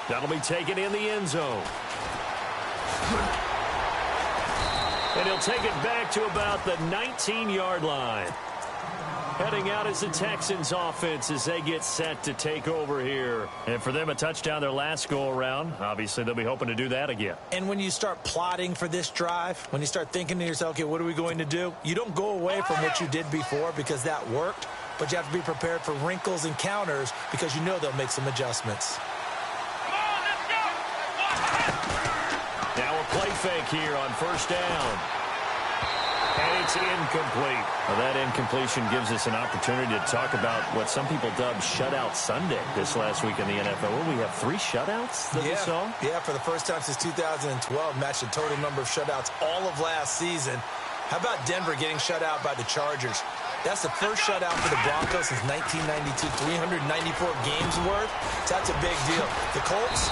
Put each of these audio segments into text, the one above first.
That'll be taken in the end zone. And he'll take it back to about the 19-yard line. Heading out is the Texans offense as they get set to take over here. And for them, a touchdown their last go-around. Obviously, they'll be hoping to do that again. And when you start plotting for this drive, when you start thinking to yourself, okay, what are we going to do? You don't go away from what you did before because that worked, but you have to be prepared for wrinkles and counters because you know they'll make some adjustments. Now a play fake here on first down. And it's incomplete. Well, that incompletion gives us an opportunity to talk about what some people dubbed Shutout Sunday this last week in the NFL. Well, we have 3 shutouts that we saw? Yeah, for the first time since 2012, matched the total number of shutouts all of last season. How about Denver getting shut out by the Chargers? That's the first shutout for the Broncos since 1992, 394 games worth. So that's a big deal. The Colts,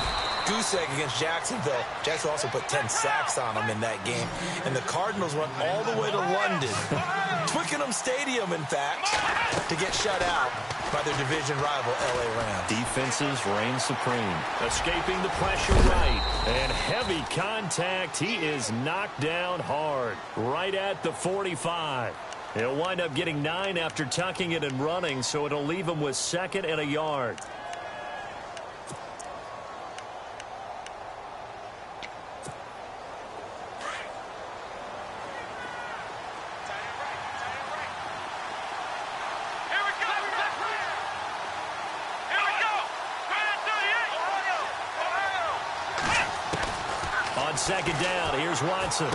goose egg against Jacksonville. Jacksonville also put 10 sacks on them in that game. And the Cardinals went all the way to London, Twickenham Stadium, in fact, to get shut out by their division rival, LA Rams. Defenses reign supreme. Escaping the pressure right. And heavy contact. He is knocked down hard. Right at the 45. He'll wind up getting 9 after tucking it and running, so it'll leave him with 2nd and a yard. On 2nd down, here's Watson.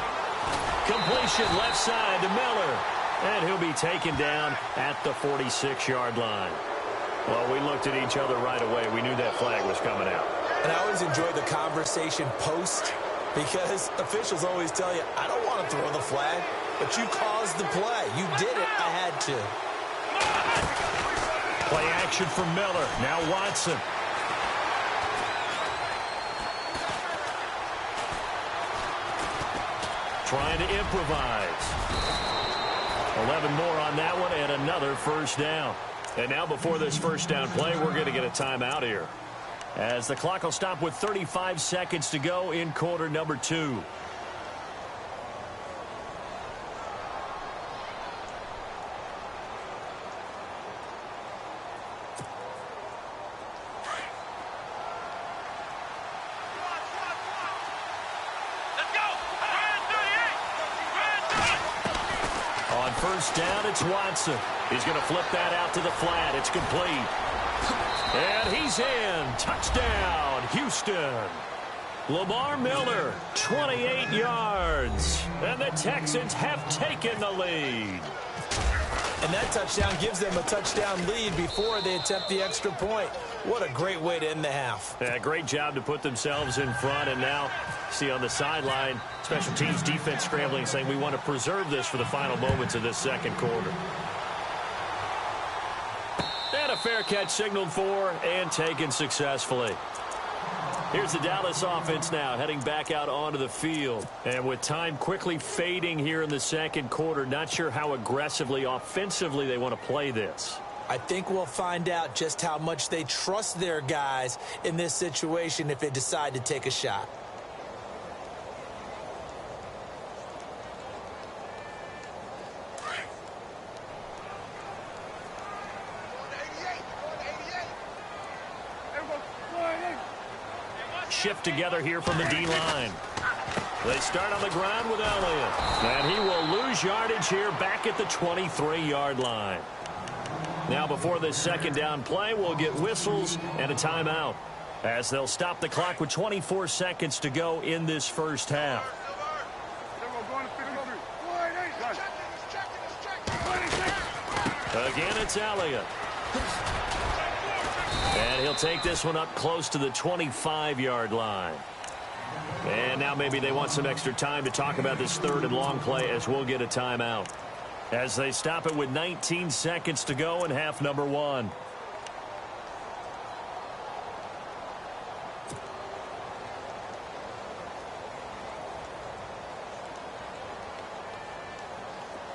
Completion left side to Miller. And he'll be taken down at the 46-yard line. Well, we looked at each other right away. We knew that flag was coming out. And I always enjoy the conversation post because officials always tell you, I don't want to throw the flag, but you caused the play. You did it. I had to. Play action for Miller. Now Watson. Trying to improvise. 11 more on that one and another first down. And now before this first down play, we're going to get a timeout here, as the clock will stop with 35 seconds to go in quarter number 2. First down, it's Watson. He's going to flip that out to the flat. It's complete. And he's in. Touchdown, Houston. Lamar Miller, 28 yards. And the Texans have taken the lead. And that touchdown gives them a touchdown lead before they attempt the extra point. What a great way to end the half. Yeah, great job to put themselves in front. And now, see on the sideline, special teams defense scrambling, saying we want to preserve this for the final moments of this second quarter. And a fair catch signaled for and taken successfully. Here's the Dallas offense now heading back out onto the field. And with time quickly fading here in the second quarter, not sure how aggressively, offensively they want to play this. I think we'll find out just how much they trust their guys in this situation if they decide to take a shot. Shift together here from the D-line. They start on the ground with Elliott. And he will lose yardage here back at the 23-yard line. Now before this second down play, we'll get whistles and a timeout, as they'll stop the clock with 24 seconds to go in this first half. Again, it's Elliott. And he'll take this one up close to the 25-yard line. And now maybe they want some extra time to talk about this third and long play, as we'll get a timeout, as they stop it with 19 seconds to go in half number 1.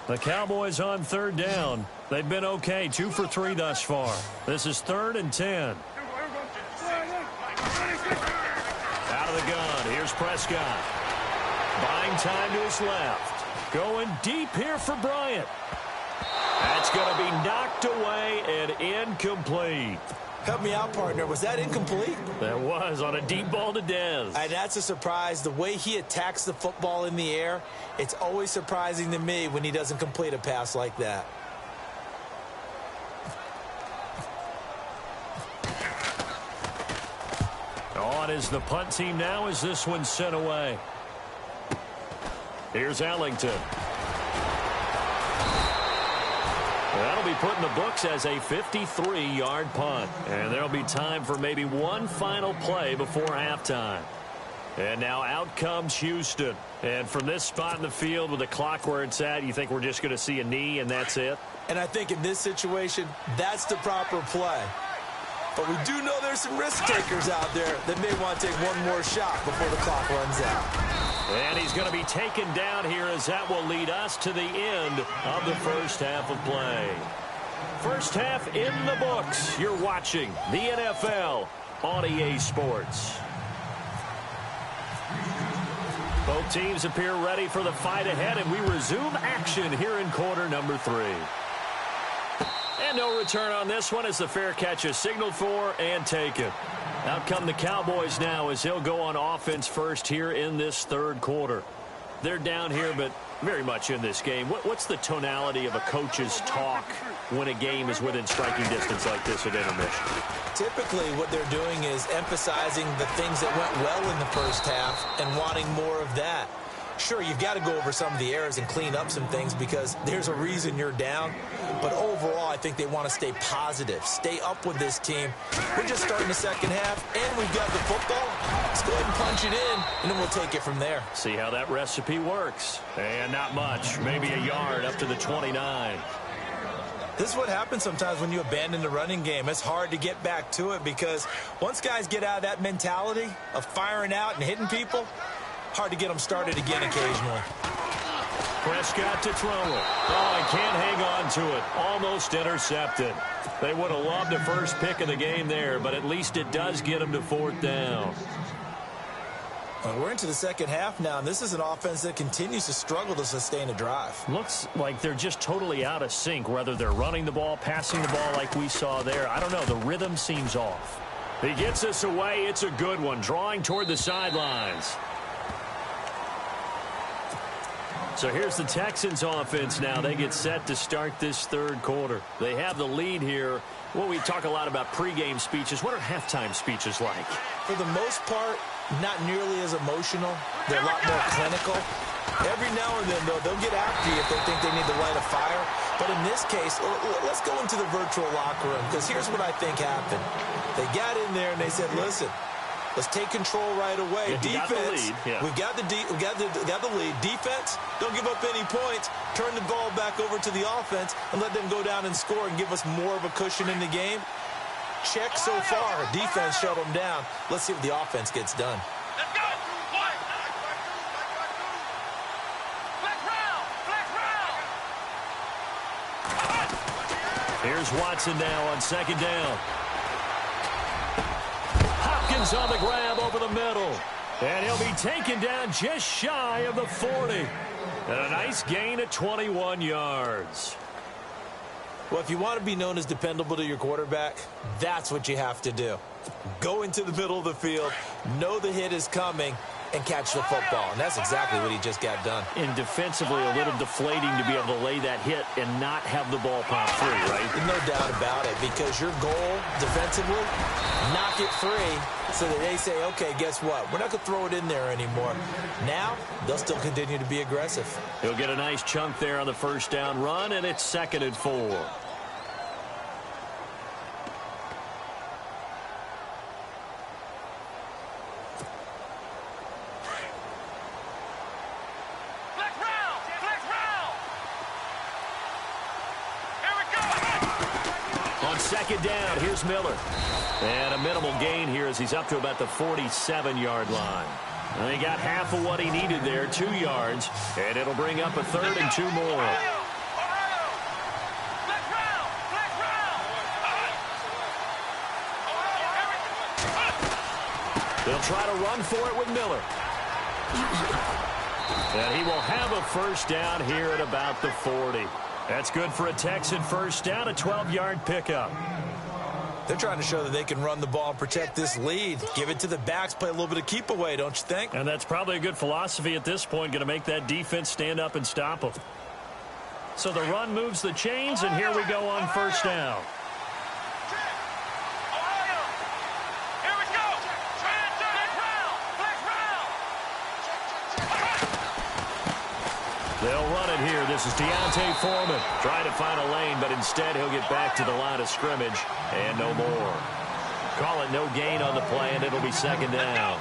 The Cowboys on third down. They've been okay, 2 for 3 thus far. This is 3rd and 10. the gun. Here's Prescott. Buying time to his left. Going deep here for Bryant. That's going to be knocked away and incomplete. Help me out, partner. Was that incomplete? That was on a deep ball to Dez. And that's a surprise. The way he attacks the football in the air, it's always surprising to me when he doesn't complete a pass like that. On is the punt team now as this one's sent away. Here's Ellington. That'll be put in the books as a 53-yard punt. And there'll be time for maybe one final play before halftime. And now out comes Houston. And from this spot in the field with the clock where it's at, you think we're just going to see a knee and that's it? And I think in this situation, that's the proper play. But we do know there's some risk takers out there that may want to take one more shot before the clock runs out. And he's going to be taken down here as that will lead us to the end of the first half of play. First half in the books. You're watching the NFL on EA Sports. Both teams appear ready for the fight ahead, and we resume action here in quarter number 3. And no return on this one as the fair catch is signaled for and taken. Out come the Cowboys now as he'll go on offense first here in this third quarter. They're down here, but very much in this game. What's the tonality of a coach's talk when a game is within striking distance like this at intermission? Typically, what they're doing is emphasizing the things that went well in the first half and wanting more of that. Sure, you've got to go over some of the errors and clean up some things because there's a reason you're down. But overall, I think they want to stay positive, stay up with this team. We're just starting the second half, and we've got the football. Let's go ahead and punch it in, and then we'll take it from there. See how that recipe works. And not much, maybe a yard up to the 29. This is what happens sometimes when you abandon the running game. It's hard to get back to it because once guys get out of that mentality of firing out and hitting people, hard to get them started again occasionally. Prescott to throw it. Oh, he can't hang on to it. Almost intercepted. They would have loved the first pick of the game there, but at least it does get them to fourth down. Well, we're into the second half now, and this is an offense that continues to struggle to sustain a drive. Looks like they're just totally out of sync, whether they're running the ball, passing the ball like we saw there. I don't know. The rhythm seems off. He gets us away. It's a good one, drawing toward the sidelines. So here's the Texans offense now. They get set to start this third quarter. They have the lead here. Well, we talk a lot about pregame speeches. What are halftime speeches like? For the most part, not nearly as emotional. They're a lot more clinical. Every now and then, though, they'll get after you if they think they need to light a fire. But in this case, let's go into the virtual locker room because here's what I think happened. They got in there and they said, listen, let's take control right away. Defense, we've got the lead. Defense, don't give up any points. Turn the ball back over to the offense and let them go down and score and give us more of a cushion in the game. Check so far. Defense shut them down. Let's see what the offense gets done. Let's go. Here's Watson now on second down. Hopkins on the grab over the middle. And he'll be taken down just shy of the 40. And a nice gain at 21 yards. Well, if you want to be known as dependable to your quarterback, that's what you have to do. Go into the middle of the field, know the hit is coming, and catch the football. And that's exactly what he just got done. And defensively, a little deflating to be able to lay that hit and not have the ball pop free, right? No doubt about it, because your goal defensively, knock it free so that they say, okay, guess what? We're not going to throw it in there anymore. Now, they'll still continue to be aggressive. He'll get a nice chunk there on the first down run, and it's 2nd and 4. Second down, here's Miller. And a minimal gain here as he's up to about the 47-yard line. And he got half of what he needed there, 2 yards. And it'll bring up a 3rd and 2 more. They'll try to run for it with Miller. And he will have a first down here at about the 40. That's good for a Texan first down, a 12-yard pickup. They're trying to show that they can run the ball and protect this lead. Give it to the backs, play a little bit of keep away, don't you think? And that's probably a good philosophy at this point, going to make that defense stand up and stop them. So the run moves the chains, and here we go on first down. They'll run it here. This is Deontay Foreman trying to find a lane, but instead he'll get back to the line of scrimmage and no more. Call it no gain on the play, and it'll be second down.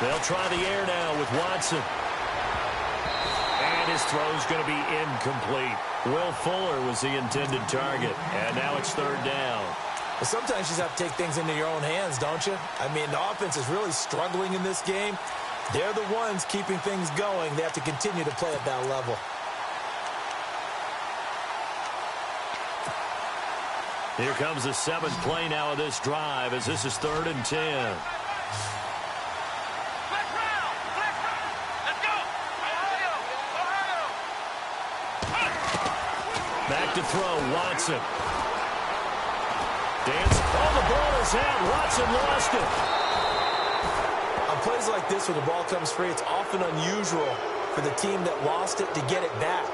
They'll try the air now with Watson. And his throw's going to be incomplete. Will Fuller was the intended target, and now it's third down. But sometimes you just have to take things into your own hands, don't you? I mean, the offense is really struggling in this game. They're the ones keeping things going. They have to continue to play at that level. Here comes the seventh play now of this drive as this is 3rd and 10. Back to throw, Watson. Dance. Oh, the ball is out. Watson lost it. On plays like this where the ball comes free, it's often unusual for the team that lost it to get it back.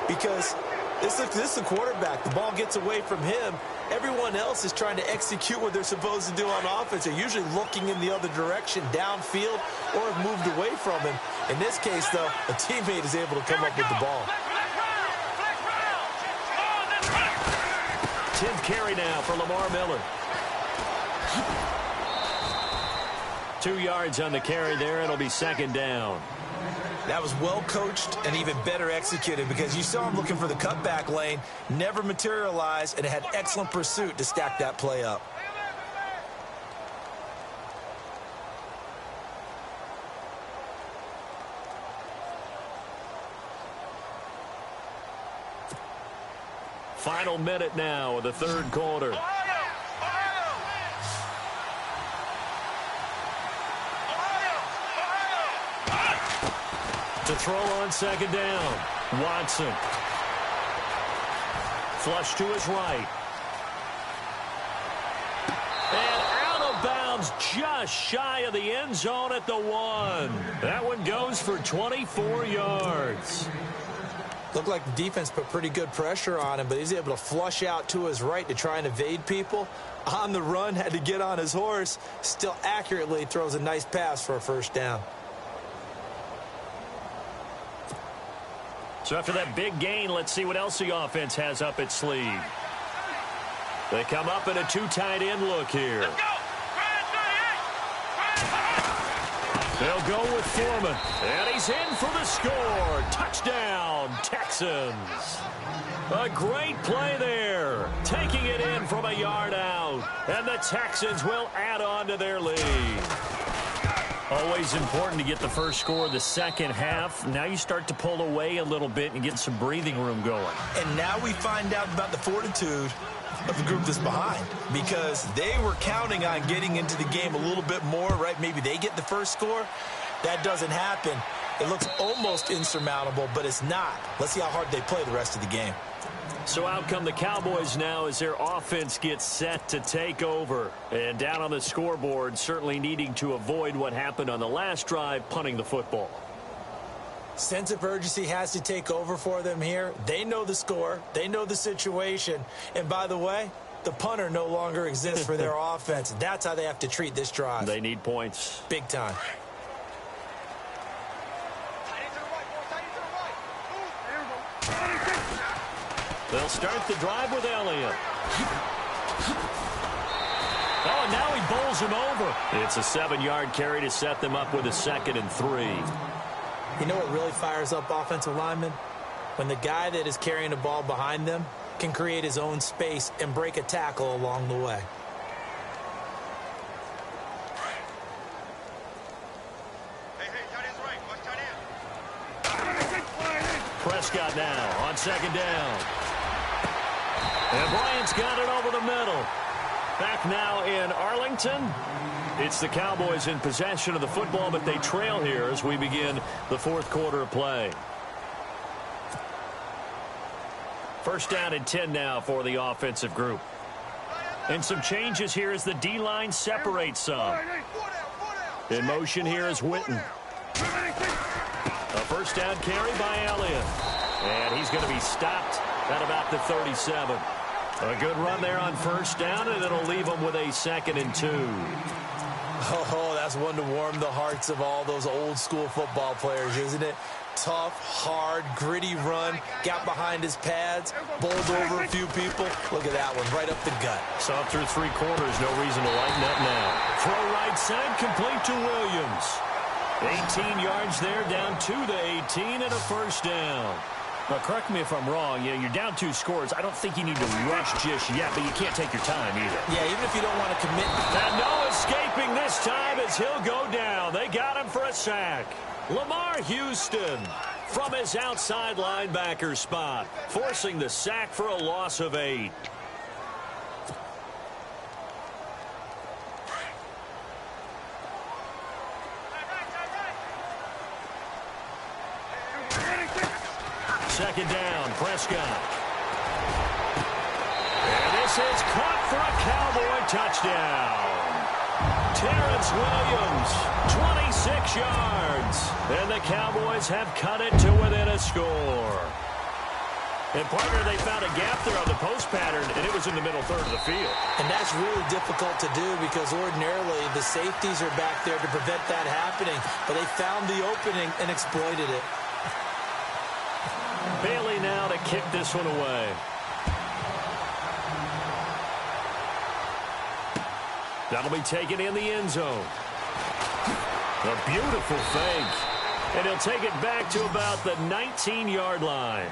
Because this is the quarterback. The ball gets away from him. Everyone else is trying to execute what they're supposed to do on offense. They're usually looking in the other direction, downfield, or have moved away from him. In this case, though, a teammate is able to come up with the ball. 10th carry now for Lamar Miller. 2 yards on the carry there. It'll be second down. That was well coached and even better executed because you saw him looking for the cutback lane, never materialized, and had excellent pursuit to stack that play up. Final minute now of the third quarter. To throw on second down. Watson. Flush to his right. And out of bounds just shy of the end zone at the 1. That one goes for 24 yards. Looked like the defense put pretty good pressure on him, but he's able to flush out to his right to try and evade people. On the run, had to get on his horse. Still accurately throws a nice pass for a first down. So after that big gain, let's see what else the offense has up its sleeve. They come up in a 2 tight end look here. They'll go with Foreman, and he's in for the score. Touchdown, Texans. A great play there, taking it in from a yard out, and the Texans will add on to their lead. Always important to get the first score of the second half. Now you start to pull away a little bit and get some breathing room going. And now we find out about the fortitude of the group that's behind, because they were counting on getting into the game a little bit more, right? Maybe they get the first score. That doesn't happen. It looks almost insurmountable, but it's not. Let's see how hard they play the rest of the game. So out come the Cowboys now as their offense gets set to take over. And down on the scoreboard, certainly needing to avoid what happened on the last drive, punting the football. Sense of urgency has to take over for them here. They know the score. They know the situation. And by the way, the punter no longer exists for their offense. That's how they have to treat this drive. They need points. Big time. They'll start the drive with Elliott. Oh, and now he bowls him over. It's a 7-yard carry to set them up with a 2nd and 3. You know what really fires up offensive linemen? When the guy that is carrying the ball behind them can create his own space and break a tackle along the way. Prescott now on second down. And Bryant's got it over the middle. Back now in Arlington. It's the Cowboys in possession of the football, but they trail here as we begin the fourth quarter of play. First down and 10 now for the offensive group. And some changes here as the D-line separates some. In motion here is Witten. A first down carry by Elliott. And he's going to be stopped at about the 37. A good run there on first down, and it'll leave them with a 2nd and 2. Oh, that's one to warm the hearts of all those old-school football players, isn't it? Tough, hard, gritty run, got behind his pads, bowled over a few people. Look at that one, right up the gut. Saw through 3 quarters, no reason to lighten up now. Throw right side, complete to Williams. 18 yards there, down to the 18, and a first down. Now, correct me if I'm wrong. You're down 2 scores. I don't think you need to rush just yet, but you can't take your time either. Yeah, even if you don't want to commit. And no escaping this time as he'll go down. They got him for a sack. Lamar Houston from his outside linebacker spot, forcing the sack for a loss of 8. Second down, Prescott. And this is caught for a Cowboy touchdown. Terrence Williams, 26 yards. And the Cowboys have cut it to within a score. And, partner, they found a gap there on the post pattern, and it was in the middle third of the field. And that's really difficult to do because ordinarily the safeties are back there to prevent that happening. But they found the opening and exploited it. Bailey now to kick this one away. That'll be taken in the end zone. A beautiful fake. And he'll take it back to about the 19-yard line.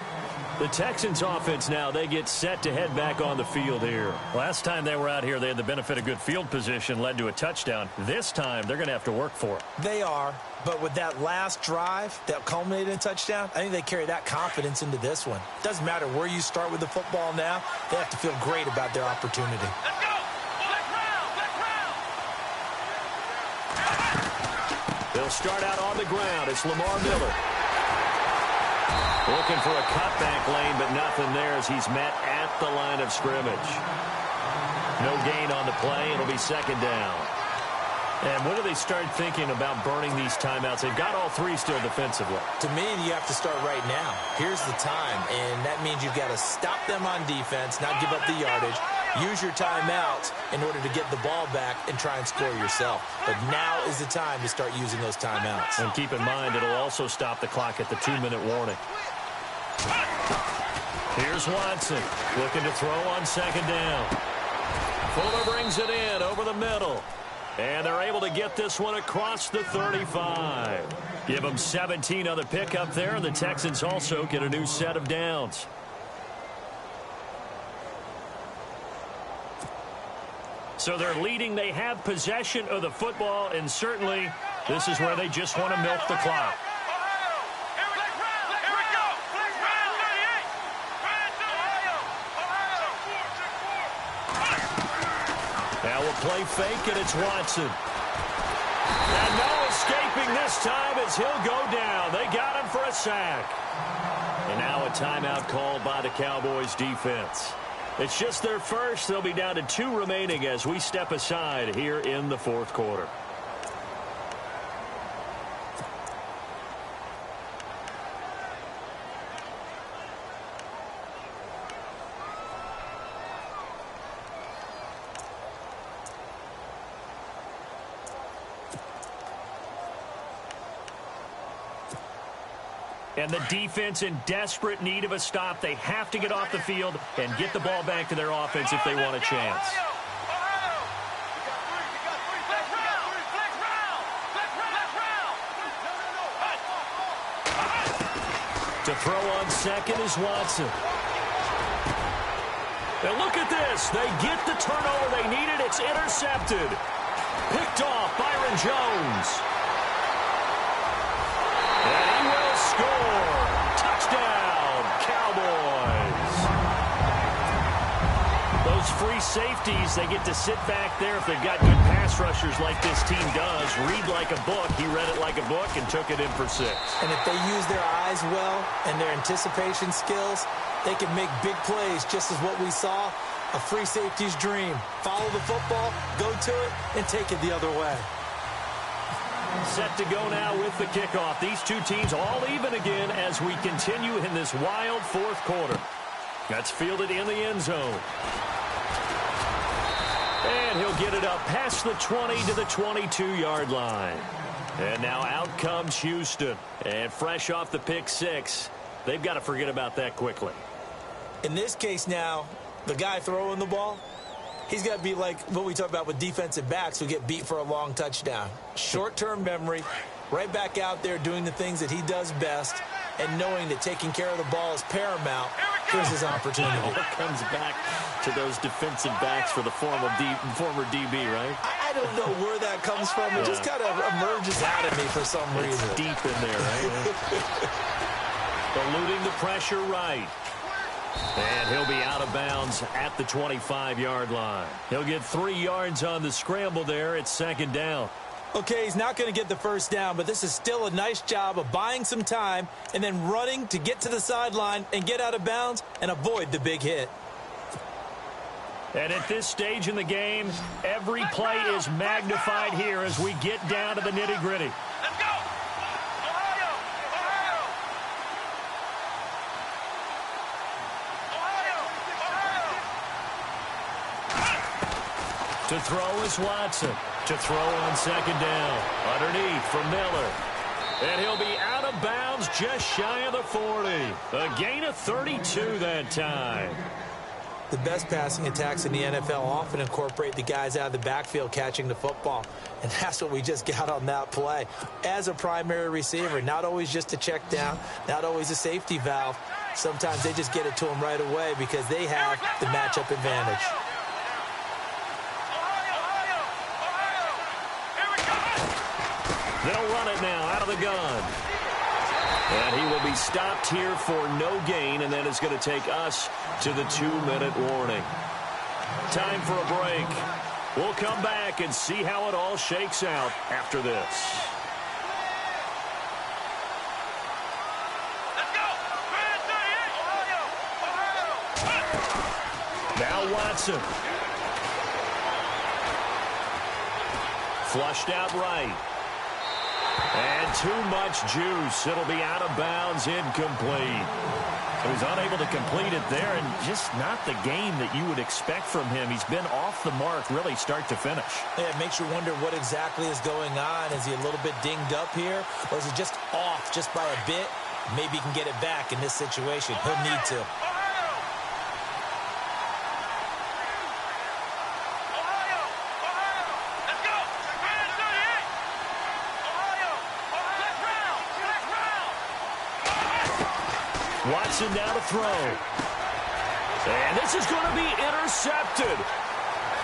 The Texans offense now, they get set to head back on the field here. Last time they were out here, they had the benefit of good field position, led to a touchdown. This time, they're going to have to work for it. They are, but with that last drive that culminated in a touchdown, I think they carry that confidence into this one. Doesn't matter where you start with the football now, they have to feel great about their opportunity. Let's go! They'll start out on the ground. It's Lamar Miller. Looking for a cutback lane, but nothing there as he's met at the line of scrimmage. No gain on the play. It'll be second down. And when do they start thinking about burning these timeouts? They've got all 3 still defensively. To me, you have to start right now. Here's the time, and that means you've got to stop them on defense, not give up the yardage, use your timeouts in order to get the ball back and try and score yourself. But now is the time to start using those timeouts. And keep in mind, it'll also stop the clock at the 2-minute warning. Here's Watson looking to throw on second down. Fuller brings it in over the middle. And they're able to get this one across the 35. Give them 17 on the pickup there, and the Texans also get a new set of downs. So they're leading. They have possession of the football, and certainly this is where they just want to milk the clock. Now we'll play fake, and it's Watson. And no escaping this time as he'll go down. They got him for a sack. And now a timeout called by the Cowboys defense. It's just their first. They'll be down to 2 remaining as we step aside here in the fourth quarter. And the defense in desperate need of a stop. They have to get off the field and get the ball back to their offense if they want a chance. To throw on second is Watson. Now look at this. They get the turnover they needed. It's intercepted. Picked off Byron Jones. And he will score. Touchdown, Cowboys. free safeties, they get to sit back there if they've got good pass rushers like this team does. Read like a book. He read it like a book and took it in for 6. And if they use their eyes well and their anticipation skills, they can make big plays, just as what we saw, a free safety's dream. Follow the football, go to it, and take it the other way. Set to go now with the kickoff. These two teams all even again as we continue in this wild fourth quarter. That's fielded in the end zone. And he'll get it up past the 20 to the 22-yard line. And now out comes Houston. And fresh off the pick 6, they've got to forget about that quickly. In this case now, the guy throwing the ball, he's got to be like what we talk about with defensive backs who get beat for a long touchdown. Short-term memory, right back out there doing the things that he does best, and knowing that taking care of the ball is paramount. Here's his opportunity. It comes back to those defensive backs for the former DB, right? I don't know where that comes from. It just kind of emerges out of me for some reason. It's deep in there, right? Eluding the pressure right. And he'll be out of bounds at the 25-yard line. He'll get 3 yards on the scramble there. It's second down. Okay, he's not going to get the first down, but this is still a nice job of buying some time and then running to get to the sideline and get out of bounds and avoid the big hit. And at this stage in the game, every play is magnified here as we get down to the nitty-gritty. Let's go! Ohio! To throw is Watson. To throw on second down. Underneath for Miller. And he'll be out of bounds just shy of the 40. A gain of 32 that time. The best passing attacks in the NFL often incorporate the guys out of the backfield catching the football. And that's what we just got on that play. As a primary receiver, not always just a check down, not always a safety valve. Sometimes they just get it to them right away because they have the matchup advantage. They'll run it now out of the gun. And he will be stopped here for no gain, and then it's going to take us to the 2-minute warning. Time for a break. We'll come back and see how it all shakes out after this. Let's go! Ohio! Now Watson. Flushed out right. And too much juice. It'll be out of bounds, incomplete. He was unable to complete it there, and just not the game that you would expect from him. He's been off the mark, really, start to finish. Yeah, it makes you wonder what exactly is going on. Is he a little bit dinged up here, or is he just off just by a bit? Maybe he can get it back in this situation. He'll need to. Watson now to throw. And this is going to be intercepted.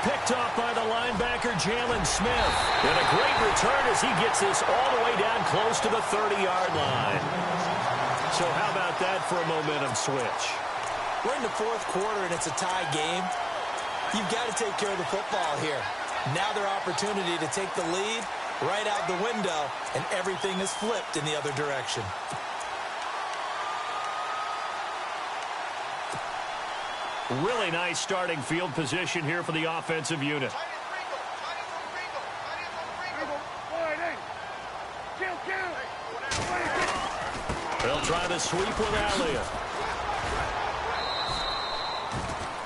Picked off by the linebacker, Jalen Smith. And a great return as he gets this all the way down close to the 30-yard line. So how about that for a momentum switch? We're in the fourth quarter, and it's a tie game. You've got to take care of the football here. Now their opportunity to take the lead right out the window, and everything is flipped in the other direction. Really nice starting field position here for the offensive unit. They'll try the sweep with Elliott.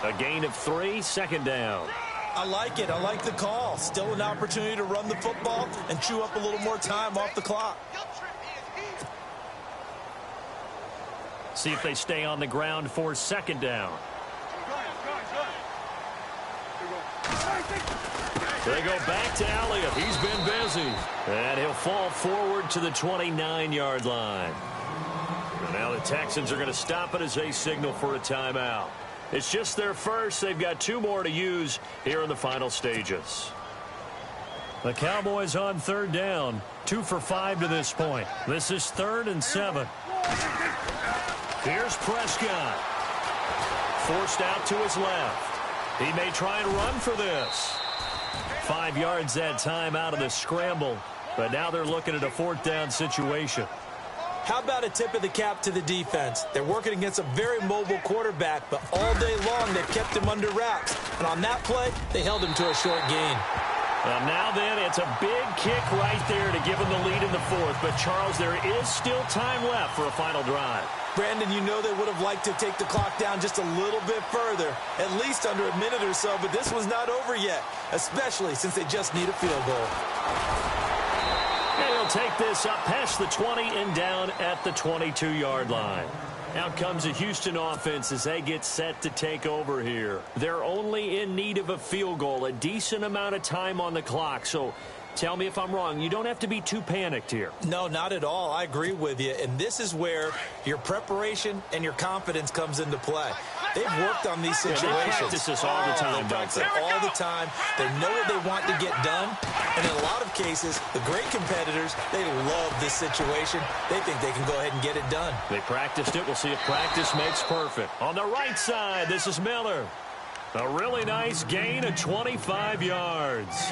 A gain of 3, second down. I like it. I like the call. Still an opportunity to run the football and chew up a little more time off the clock. See if they stay on the ground for second down. They go back to Elliott. He's been busy. And he'll fall forward to the 29-yard line. And now the Texans are going to stop it as they signal for a timeout. It's just their first. They've got 2 more to use here in the final stages. The Cowboys on third down. 2 for 5 to this point. This is 3rd and 7. Here's Prescott. Forced out to his left. He may try and run for this. 5 yards that time out of the scramble, but now they're looking at a 4th down situation. How about a tip of the cap to the defense? They're working against a very mobile quarterback, but all day long they've kept him under wraps. And on that play, they held him to a short gain. Well, now then, it's a big kick right there to give them the lead in the 4th. But, Charles, there is still time left for a final drive. Brandon, you know they would have liked to take the clock down just a little bit further, at least under a minute or so, but this one's not over yet, especially since they just need a field goal. And he'll take this up past the 20 and down at the 22-yard line. Out comes the Houston offense as they get set to take over here. They're only in need of a field goal, a decent amount of time on the clock. So tell me if I'm wrong. You don't have to be too panicked here. No, not at all. I agree with you. And this is where your preparation and your confidence comes into play. They've worked on these situations. They practice this all the time, they practice it all the time. They know what they want to get done. And in a lot of cases, the great competitors, they love this situation. They think they can go ahead and get it done. They practiced it. We'll see if practice makes perfect. On the right side, this is Miller. A really nice gain of 25 yards.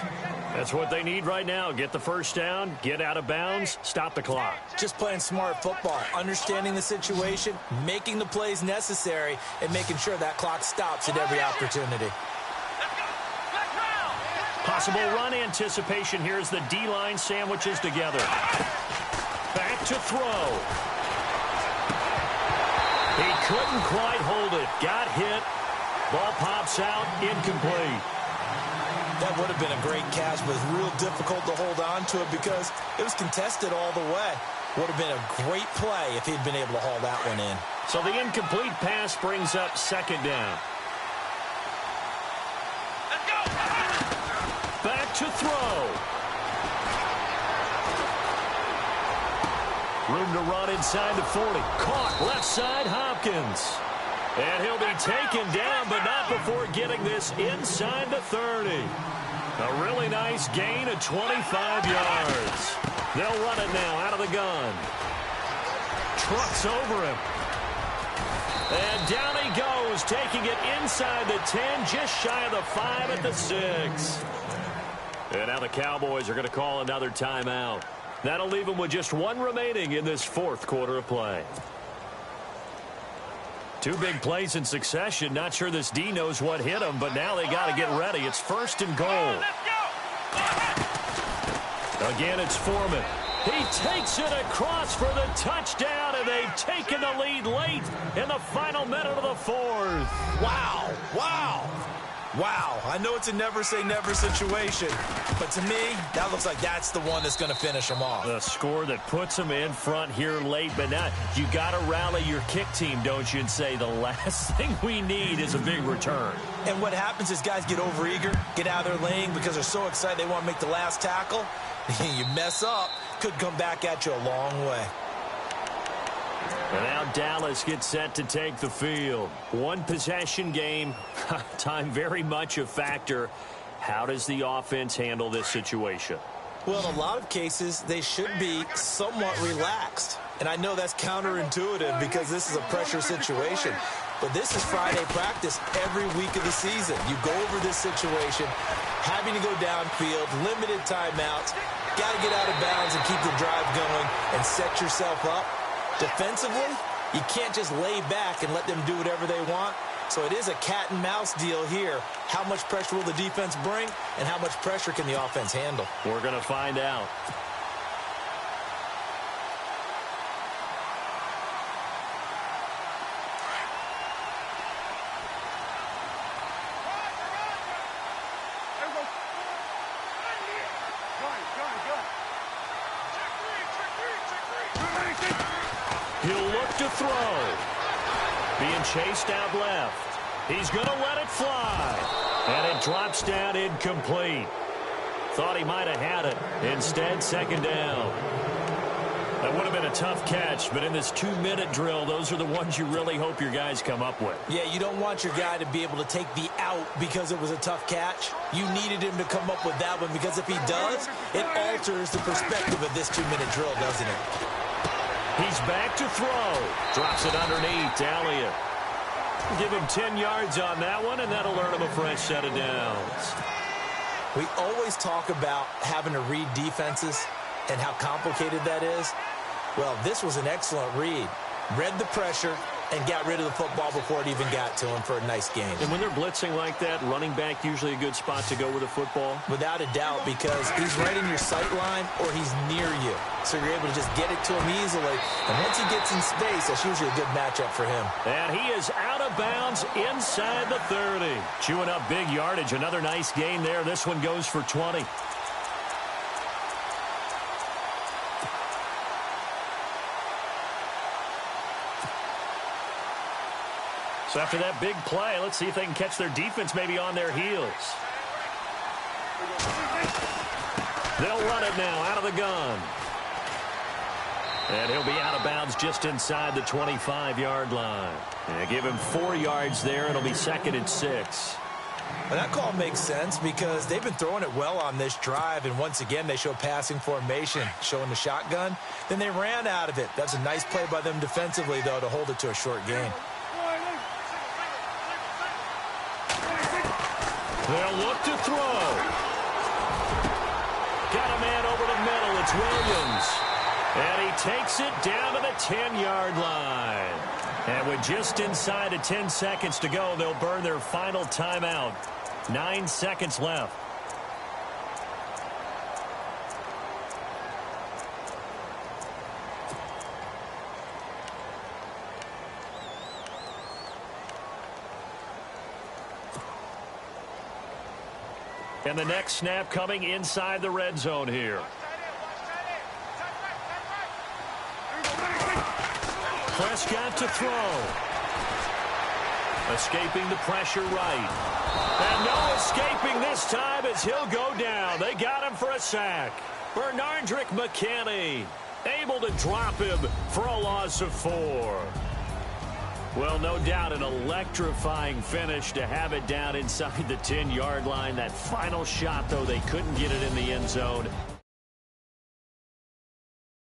That's what they need right now. Get the first down, get out of bounds, stop the clock. Just playing smart football, understanding the situation, making the plays necessary, and making sure that clock stops at every opportunity. Possible run anticipation here as the D-line sandwiches together. Back to throw. He couldn't quite hold it. Got hit. Ball pops out, incomplete. That would have been a great catch, but it's real difficult to hold on to it because it was contested all the way. Would have been a great play if he'd been able to haul that one in. So the incomplete pass brings up 2nd down. Let's go. Back to throw. Room to run inside the 40. Caught left side, Hopkins. And he'll be taken down, but not before getting this inside the 30. A really nice gain of 25 yards. They'll run it now out of the gun. Trucks over him. And down he goes, taking it inside the 10, just shy of the 5 at the 6. And now the Cowboys are going to call another timeout. That'll leave them with just one remaining in this 4th quarter of play. 2 big plays in succession. Not sure this D knows what hit him, but now they got to get ready. It's 1st and goal. Again, it's Foreman. He takes it across for the touchdown, and they've taken the lead late in the final minute of the 4th. Wow. Wow. Wow. I know it's a never-say-never situation, but to me, that looks like that's the one that's going to finish them off. The score that puts them in front here late, but now you got to rally your kick team, don't you, and say the last thing we need is a big return. And what happens is guys get overeager, get out of their lane because they're so excited they want to make the last tackle. You mess up, could come back at you a long way. And now Dallas gets set to take the field. 1 possession game. Time very much a factor. How does the offense handle this situation? Well, in a lot of cases, they should be somewhat relaxed. And I know that's counterintuitive because this is a pressure situation. But this is Friday practice every week of the season. You go over this situation, having to go downfield, limited timeouts, got to get out of bounds and keep the drive going and set yourself up. Defensively, you can't just lay back and let them do whatever they want. So it is a cat and mouse deal here. How much pressure will the defense bring, and how much pressure can the offense handle? We're going to find out. He'll look to throw. Being chased out left. He's going to let it fly. And it drops down incomplete. Thought he might have had it. Instead, 2nd down. That would have been a tough catch, but in this 2-minute drill, those are the ones you really hope your guys come up with. Yeah, you don't want your guy to be able to take the out because it was a tough catch. You needed him to come up with that one because if he does, it alters the perspective of this 2-minute drill, doesn't it? He's back to throw. Drops it underneath. Elliott. Give him 10 yards on that one, and that'll earn him a fresh set of downs. We always talk about having to read defenses and how complicated that is. Well, this was an excellent read. Read the pressure and got rid of the football before it even got to him for a nice gain. And when they're blitzing like that, running back usually a good spot to go with a football? Without a doubt, because he's right in your sight line or he's near you. So you're able to just get it to him easily. And once he gets in space, that's usually a good matchup for him. And he is out of bounds inside the 30. Chewing up big yardage. Another nice gain there. This one goes for 20. So after that big play, let's see if they can catch their defense maybe on their heels. They'll run it now out of the gun. And he'll be out of bounds just inside the 25-yard line. And give him 4 yards there. It'll be 2nd and 6. Well, that call makes sense because they've been throwing it well on this drive, and once again they show passing formation, showing the shotgun. Then they ran out of it. That's a nice play by them defensively, though, to hold it to a short gain. They'll look to throw. Got a man over the middle. It's Williams. And he takes it down to the 10-yard line. And with just inside of 10 seconds to go, they'll burn their final timeout. 9 seconds left. And the next snap coming inside the red zone here. Prescott to throw. Escaping the pressure right. And no escaping this time as he'll go down. They got him for a sack. Bernardrick McKinney able to drop him for a loss of 4. Well, no doubt an electrifying finish to have it down inside the 10-yard line. That final shot, though, they couldn't get it in the end zone.